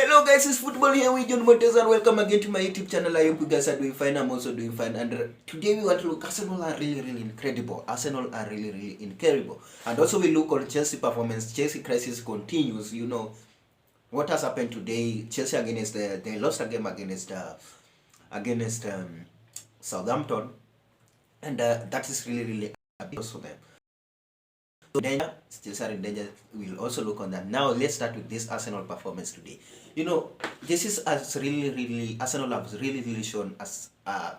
Hello guys, it's Football here with John Morntez and welcome again to my YouTube channel. I hope you guys are doing fine. I'm also doing fine. And today we want to look, Arsenal are really incredible. Arsenal are really incredible. And also we look on Chelsea performance. Chelsea crisis continues. You know what has happened today. Chelsea against they lost a game against Southampton, and that is really a big loss for them. Danger, still are in danger. We'll also look on that. Now let's start with this Arsenal performance today. You know, this is as really Arsenal has really shown us a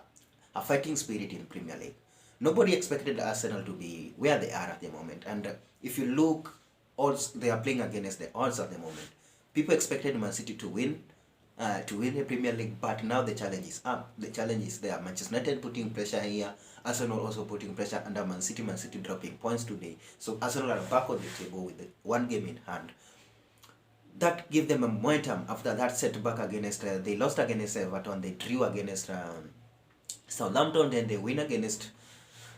fighting spirit in Premier League. Nobody expected Arsenal to be where they are at the moment, and if you look, odds they are playing against the odds at the moment. People expected Man City to win the Premier League, but now the challenge is up. The challenge is there. Manchester United putting pressure here, Arsenal also putting pressure under Man City dropping points today. So Arsenal are back on the table with one game in hand. That gave them a momentum after that setback against, they lost against Everton, they drew against Southampton, then they win against,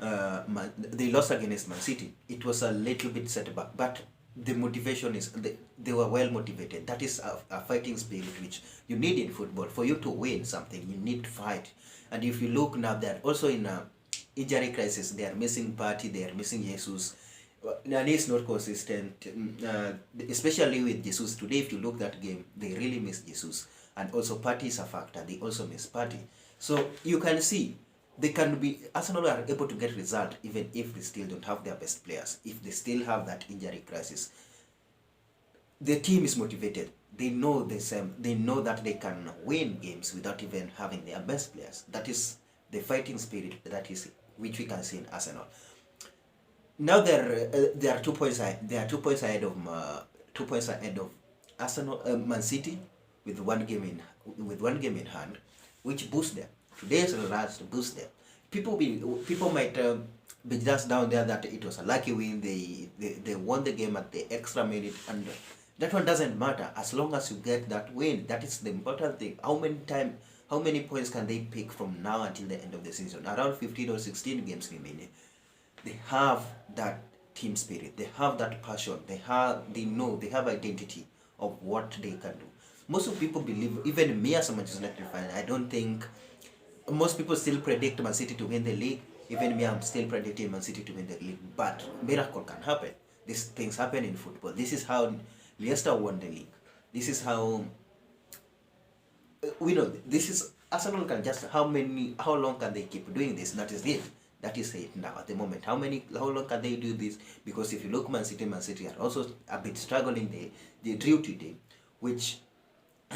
they lost against Man City. It was a little bit setback, but the motivation is they were well motivated. That is a fighting spirit which you need in football. For you to win something, you need to fight. And if you look now, they're also in a injury crisis. They are missing Party, they are missing Jesus. And it's not consistent, especially with Jesus. Today, if you look that game, they really miss Jesus. And also Party is a factor. They also miss Party. So you can see Arsenal are able to get result even if they still don't have their best players, if they still have that injury crisis. The team is motivated. They know the same. They know that they can win games without even having their best players. That is the fighting spirit which we can see in Arsenal. Now they are 2 points. They are 2 points ahead of Arsenal, Man City, with one game in hand, which boosts them. Today's results boost them. People might be just down there that it was a lucky win. They won the game at the extra minute, and that one doesn't matter as long as you get that win. That is the important thing. How many points can they pick from now until the end of the season? Around 15 or 16 games remaining. They have that team spirit. They have that passion. They know they have identity of what they can do. Most of people believe, even me as a Manchester United fan, I don't think. Most people still predict Man City to win the league. Even me, I'm still predicting Man City to win the league. But miracle can happen. These things happen in football. This is how Leicester won the league. This is how we know. This is Arsenal can just how long can they keep doing this? That is it. That is it now at the moment. How long can they do this? Because if you look, Man City are also a bit struggling. They drew today, which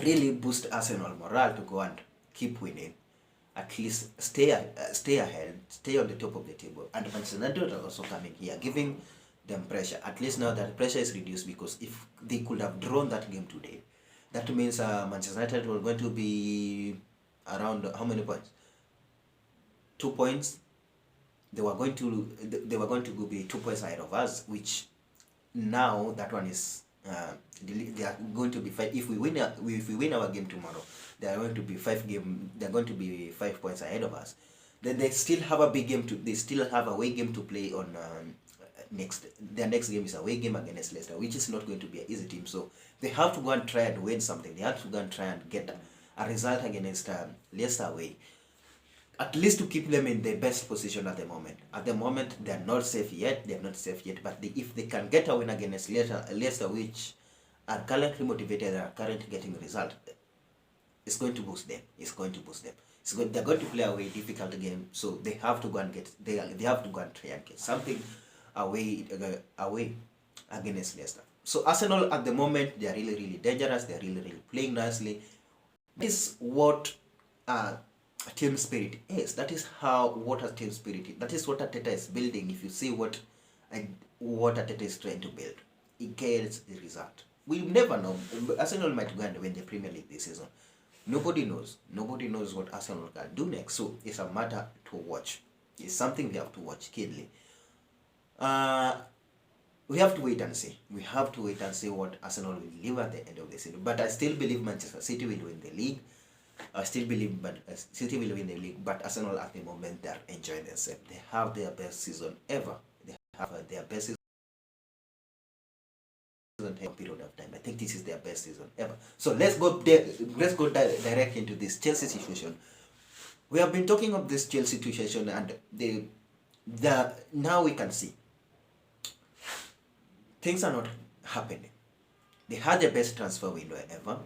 really boost Arsenal morale to go and keep winning. At least stay ahead, stay on the top of the table. And Manchester United are also coming here, giving them pressure. At least now that pressure is reduced, because if they could have drawn that game today, that means Manchester United were going to be around how many points? 2 points. They were going to be 2 points ahead of us, which now that one is they are going to be 5. If we win our game tomorrow, they are going to be 5 points ahead of us. Then they still have a big game they still have a away game to play on their next game is a away game against Leicester, which is not going to be an easy team. So they have to go and try and win something. They have to go and try and get a result against Leicester away, at least to keep them in the best position at the moment. At the moment, they are not safe yet. But if they can get a win against Leicester, which are currently motivated, are currently getting a result, it's going to boost them. They're going to play away difficult game, so they have to go and they have to go and try and get something away against Leicester. So Arsenal at the moment, they are really dangerous. They are really playing nicely. This is what team spirit is. That is what a team spirit is. That is what Arteta is building. If you see what Arteta is trying to build, it gets the result. We never know. Arsenal might go and win the Premier League this season. Nobody knows what Arsenal can do next. So it's a matter to watch. It's something we have to watch keenly. We have to wait and see. What Arsenal will deliver at the end of the season. But I still believe Manchester City will win the league. I still believe City will win the league. But Arsenal at the moment, they are enjoying themselves. They have their best season ever. They have their best season season ever period of time. I think this is their best season ever. So let's go direct into this Chelsea situation. We have been talking of this Chelsea situation, and the now we can see things are not happening. They had their best transfer window ever.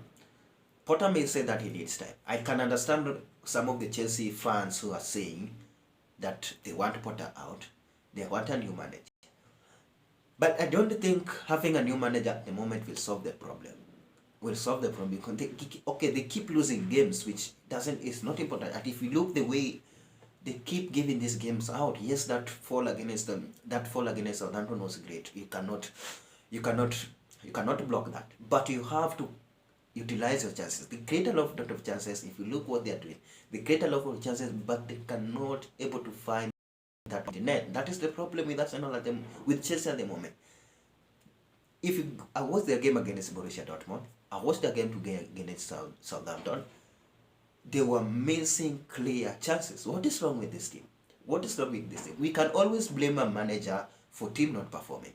Potter may say that he needs time. I can understand some of the Chelsea fans who are saying that they want Potter out. They want a new manager. But I don't think having a new manager at the moment will solve the problem. Because they keep losing games, which is not important. And if you look the way they keep giving these games out, yes, that fall against Southampton was great. You cannot block that. But you have to utilize your chances. They create a lot of chances. If you look what they are doing, they create a lot of chances, but they cannot able to find that in the net. That is the problem with Arsenal with Chelsea at the moment. I watched their game against Borussia Dortmund, I watched their game against Southampton. They were missing clear chances. What is wrong with this team? We can always blame a manager for team not performing,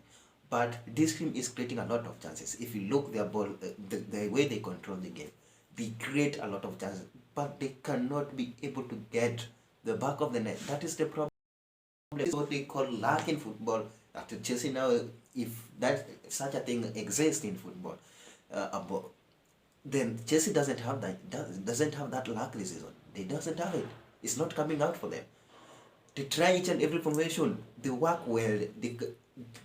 but this team is creating a lot of chances. If you look their ball, the way they control the game, they create a lot of chances, but they cannot be able to get the back of the net. That is the problem. That's what they call lack in football. After Chelsea now, if such a thing exists in football, then Chelsea doesn't have that luck this season. They doesn't have it. It's not coming out for them. They try each and every formation. They work well.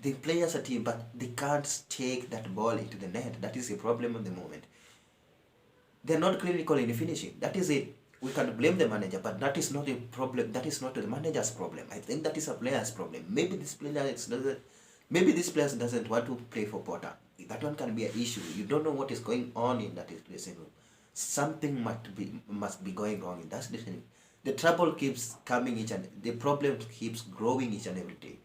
They play as a team, but they can't take that ball into the net. That is a problem at the moment. They're not clinical in finishing. That is it. We can blame the manager, but that is not a problem. That is not the manager's problem. I think that is a player's problem. Maybe this player doesn't want to play for Potter. That one can be an issue. You don't know what is going on in that dressing room. Something must be going wrong in that dressing room. The trouble keeps coming the problem keeps growing each and every day.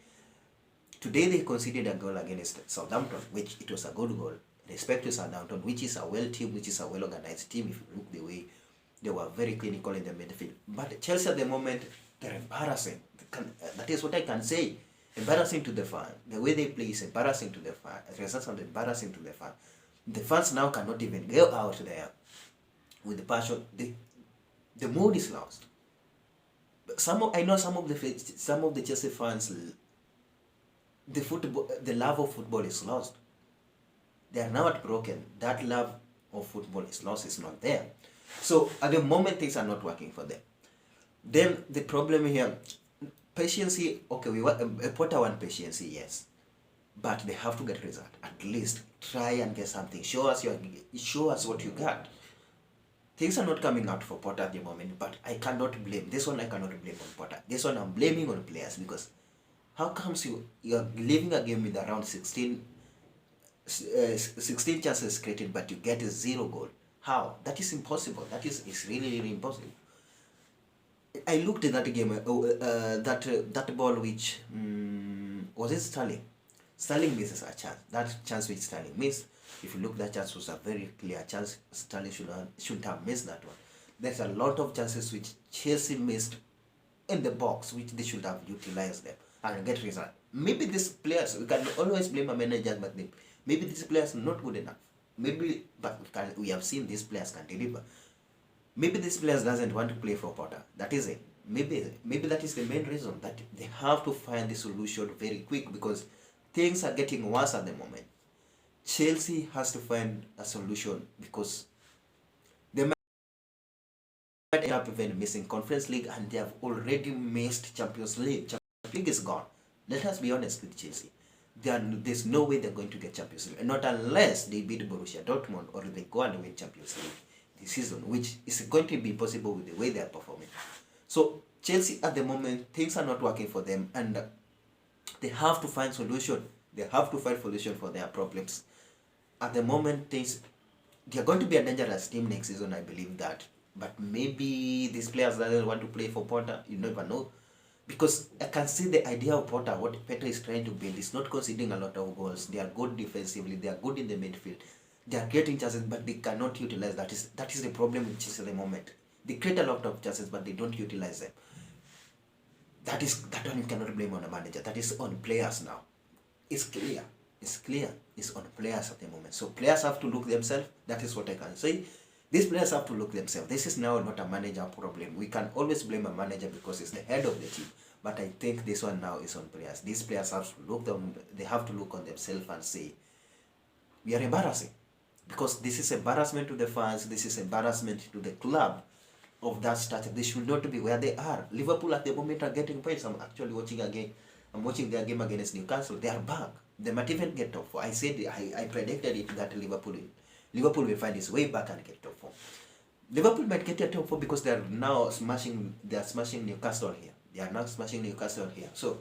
Today they conceded a goal against Southampton, which it was a good goal. Respect to Southampton, which is a well-organized team. If you look the way they were very clinical in the midfield. But Chelsea at the moment, they're embarrassing. That is what I can say. Embarrassing to the fan. The way they play is embarrassing to the fan. The results are embarrassing to the fan. The fans now cannot even go out there with the passion. The mood is lost. I know some of the Chelsea fans, the love of football is lost. They are now broken. That love of football is lost. It's not there. So at the moment things are not working for them. Then the problem here, patience. Okay, Potter want patience, yes, but they have to get result. At least try and get something. Show us what you got. Things are not coming out for Potter at the moment, but I cannot blame this one. I cannot blame on Potter. This one I'm blaming on players, because how comes you are leaving a game with around 16 chances created, but you get a 0 goal? How? That is impossible. It's really impossible. I looked at that game, that ball which, was it Sterling? Sterling misses a chance. That chance which Sterling missed, if you look, that chance was a very clear chance. Sterling shouldn't have missed that one. There's a lot of chances which Chelsea missed in the box, which they should have utilized them and get result. Maybe these players, we can always blame a manager, but maybe these players are not good enough. But we have seen these players can deliver. Maybe this player doesn't want to play for Potter. That is it. Maybe that is the main reason, that they have to find the solution very quick, because things are getting worse at the moment. Chelsea has to find a solution, because they might end up even missing Conference League, and they have already missed Champions League. Champions League is gone. Let us be honest with Chelsea. There's no way they're going to get Champions League, not unless they beat Borussia Dortmund or they go and win Champions League this season, which is going to be possible with the way they are performing. So Chelsea at the moment, things are not working for them, and they have to find solution. They have to find solution for their problems. At the moment, they are going to be a dangerous team next season, I believe that. But maybe these players doesn't want to play for Potter. You never know. Because I can see the idea of Potter, what Peter is trying to build, is not conceding a lot of goals. They are good defensively, they are good in the midfield, they are creating chances, but they cannot utilize. That is the problem with Chelsea at the moment. They create a lot of chances, but they don't utilize them. That one you cannot blame on a manager. That is on players now. It's clear. is clear. It's on players at the moment. So players have to look themselves. That is what I can say. These players have to look themselves. This is now not a manager problem. We can always blame a manager because it's the head of the team. But I think this one now is on players. These players have to look them. They have to look on themselves and say, we are embarrassing. Because this is embarrassment to the fans. This is embarrassment to the club of that stature. They should not be where they are. Liverpool at the moment are getting points. I'm actually watching again. I'm watching their game against Newcastle. They are back. They might even get top 4. I said I predicted it that Liverpool will find its way back and get top 4. Liverpool might get a top 4 because they are now smashing Newcastle here. They are now smashing Newcastle here. So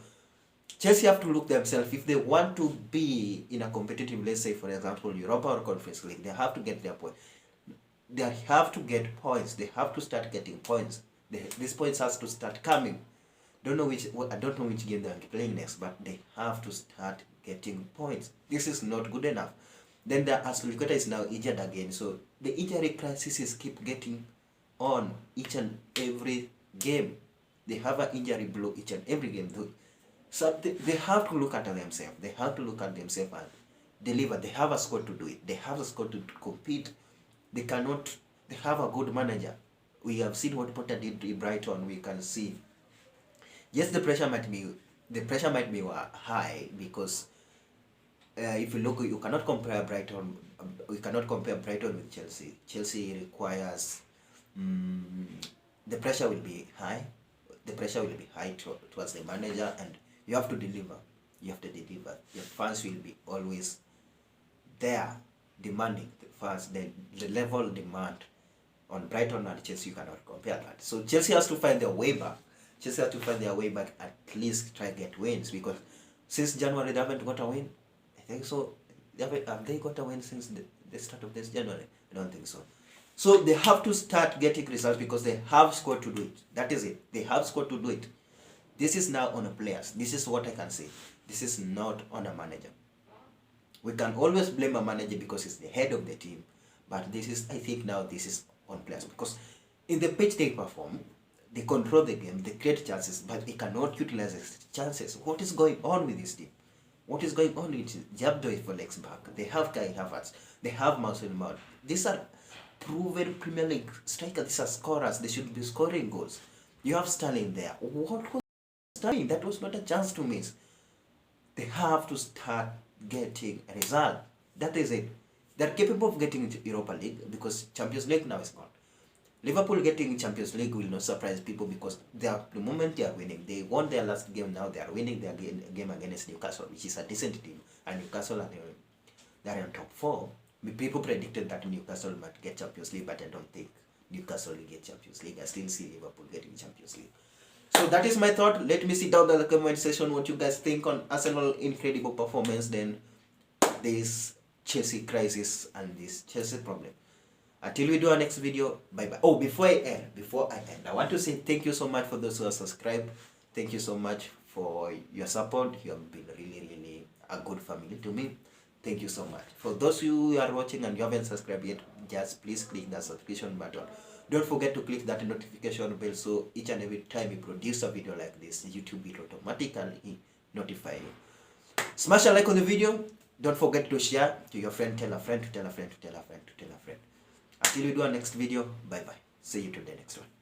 Chelsea have to look themselves. If they want to be in a competitive, let's say for example Europa or Conference League, they have to get their point. They have to get points. They have to start getting points. These points has to start coming. I don't know which game they are playing next, but they have to start getting points. This is not good enough. Then the Aston Villa is now injured again. So the injury crisis keep getting on each and every game. They have an injury blow each and every game. So they have to look at themselves. They have to look at themselves and deliver. They have a squad to do it. They have a squad to compete. They have a good manager. We have seen what Potter did in Brighton. We can see. Yes, the pressure might be high because if you look, you cannot compare Brighton. We cannot compare Brighton with Chelsea. Chelsea requires the pressure will be high. The pressure will be high towards the manager, and you have to deliver. You have to deliver. Your fans will be always there demanding. The fans, the level demand on Brighton and Chelsea, you cannot compare that. So Chelsea has to find their way back. Chelsea have to find their way back, at least try get wins, because since January they haven't got a win. I think so. Have they got a win since the start of this January? I don't think so. So they have to start getting results because they have squad to do it. That is it. They have squad to do it. This is now on the players. This is what I can say. This is not on a manager. We can always blame a manager because he's the head of the team, but this is, I think now this is on players, because in the pitch they perform. They control the game, they create chances, but they cannot utilize these chances. What is going on with this team? What is going on with Jabdo for legs back? They have Kai Havertz, they have Mason Mount. These are proven Premier League strikers, these are scorers, they should be scoring goals. You have Sterling there. What was Sterling? That was not a chance to miss. They have to start getting a result. That is it. They're capable of getting into Europa League because Champions League now is gone. Liverpool getting Champions League will not surprise people because the moment they are winning. They won their last game, now they are winning their game against Newcastle, which is a decent team. And Newcastle they're in top 4. People predicted that Newcastle might get Champions League, but I don't think Newcastle will get Champions League. I still see Liverpool getting Champions League. So that is my thought. Let me see down in the comment section what you guys think on Arsenal incredible performance, then this Chelsea crisis and this Chelsea problem. Until we do our next video, bye bye. Oh, before I end, I want to say thank you so much for those who have subscribed. Thank you so much for your support. You have been really a good family to me. Thank you so much. For those who are watching and you haven't subscribed yet, just please click that subscription button. Don't forget to click that notification bell so each and every time you produce a video like this, YouTube will automatically notify you. Smash a like on the video. Don't forget to share to your friend, tell a friend, to tell a friend, to tell a friend, to tell a friend. Until we do our next video, bye bye. See you to the next one.